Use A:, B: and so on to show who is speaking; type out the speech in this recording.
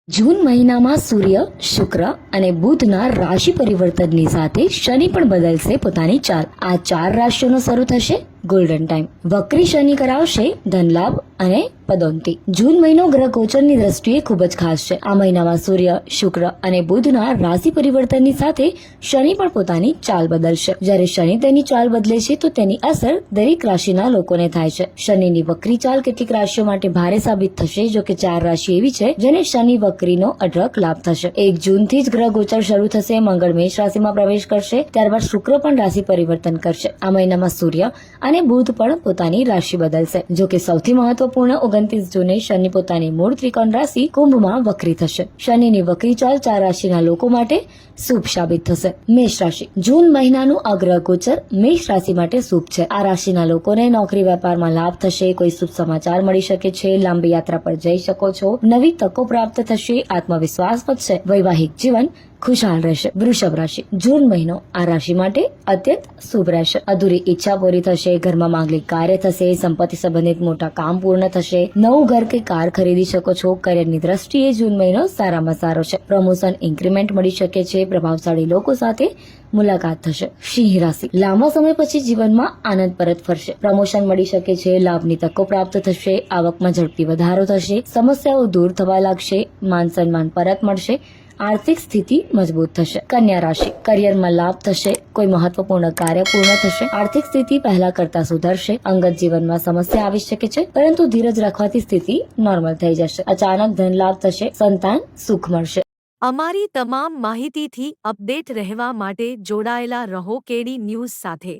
A: જૂન મહિનામાં સૂર્ય, શુક્ર અને બુધના રાશિ પરિવર્તનની સાથે શનિ પણ બદલશે પોતાની ચાલ. આ 4 રાશિઓનો શરૂ થશે ગોલ્ડન ટાઈમ. વક્રી શનિ કરાવશે ધનલાભ અને પદોન્નતિ. જૂન મહિનો ગ્રહ ગોચરની દ્રષ્ટિએ ખૂબ જ ખાસ છે. આ મહિનામાં સૂર્ય, શુક્ર અને બુધના રાશિ પરિવર્તનની સાથે શનિ પણ પોતાની ચાલ બદલશે. જ્યારે શનિ તેની ચાલ બદલે છે તો તેની અસર દરેક રાશિના લોકોને થાય છે. શનિની વક્રી ચાલ કેટલીક રાશિઓ માટે ભારે સાબિત થશે. જો કે 4 રાશિ એવી છે જેને શનિ વક્રીનો અઢળક લાભ થશે. 1 જૂનથી જ ગ્રહ ગોચર શરૂ થશે. મંગળ મેષ રાશિમાં પ્રવેશ કરશે, ત્યારબાદ શુક્ર પણ રાશિ પરિવર્તન કરશે. આ મહિનામાં સૂર્ય અને બુધ પણ પોતાની રાશિ બદલશે. જો કે સૌથી મહત્વપૂર્ણ 29 જૂને શનિ પોતાની મૂળ ત્રિકોણ રાશિ કુંભમાં વક્રી થશે. શનિની વક્રી ચાલ 4 રાશિના લોકો માટે શુભ સાબિત થશે. મેષ રાશિ. જૂન મહિનાનું આ ગ્રહ ગોચર મેષ રાશિ માટે શુભ છે. આ રાશિના લોકોને નોકરી વેપારમાં લાભ થશે. કોઈ શુભ સમાચાર મળી શકે છે. લાંબી યાત્રા પર જઈ શકો છો. નવી તકો પ્રાપ્ત થશે. આત્મવિશ્વાસ વધશે. વૈવાહિક જીવન ખુશહાલ રહેશે. વૃષભ રાશિ. જૂન મહિનો આ રાશિ માટે અત્યંત શુભ રહેશે. અધૂરી ઈચ્છા પૂરી થશે. ઘરમાં માંગલિક કાર્ય થશે. સંપત્તિ સંબંધિત મોટા કામ પૂર્ણ થશે. નવું ઘર કે કાર ખરીદી શકો છો. કરિયરની દ્રષ્ટિએ જૂન મહિનો સારામાં સારો છે. પ્રમોશન, ઇન્ક્રીમેન્ટ મળી શકે છે. પ્રભાવશાળી લોકો સાથે મુલાકાત થશે. સિંહ રાશિ. લાંબા સમય પછી જીવનમાં આનંદ પરત ફરશે. પ્રમોશન મળી શકે છે. લાભની તકો પ્રાપ્ત થશે. આવકમાં ઝડપી વધારો થશે. સમસ્યાઓ દૂર થવા લાગશે. માન સન્માન પરત મળશે. આર્થિક સ્થિતિ મજબૂત થશે. કન્યા રાશિ. કરિયરમાં લાભ થશે. કોઈ મહત્વપૂર્ણ કાર્ય પૂર્ણ થશે. આર્થિક સ્થિતિ પહેલા કરતા સુધરશે. અંગત જીવનમાં સમસ્યા આવી શકે છે, પરંતુ ધીરજ રાખવાથી સ્થિતિ નોર્મલ થઈ જશે. અચાનક ધન લાભ થશે. સંતાન સુખ મળશે.
B: અમારી તમામ માહિતીથી અપડેટ રહેવા માટે જોડાયેલા રહો કેડી ન્યૂઝ સાથે.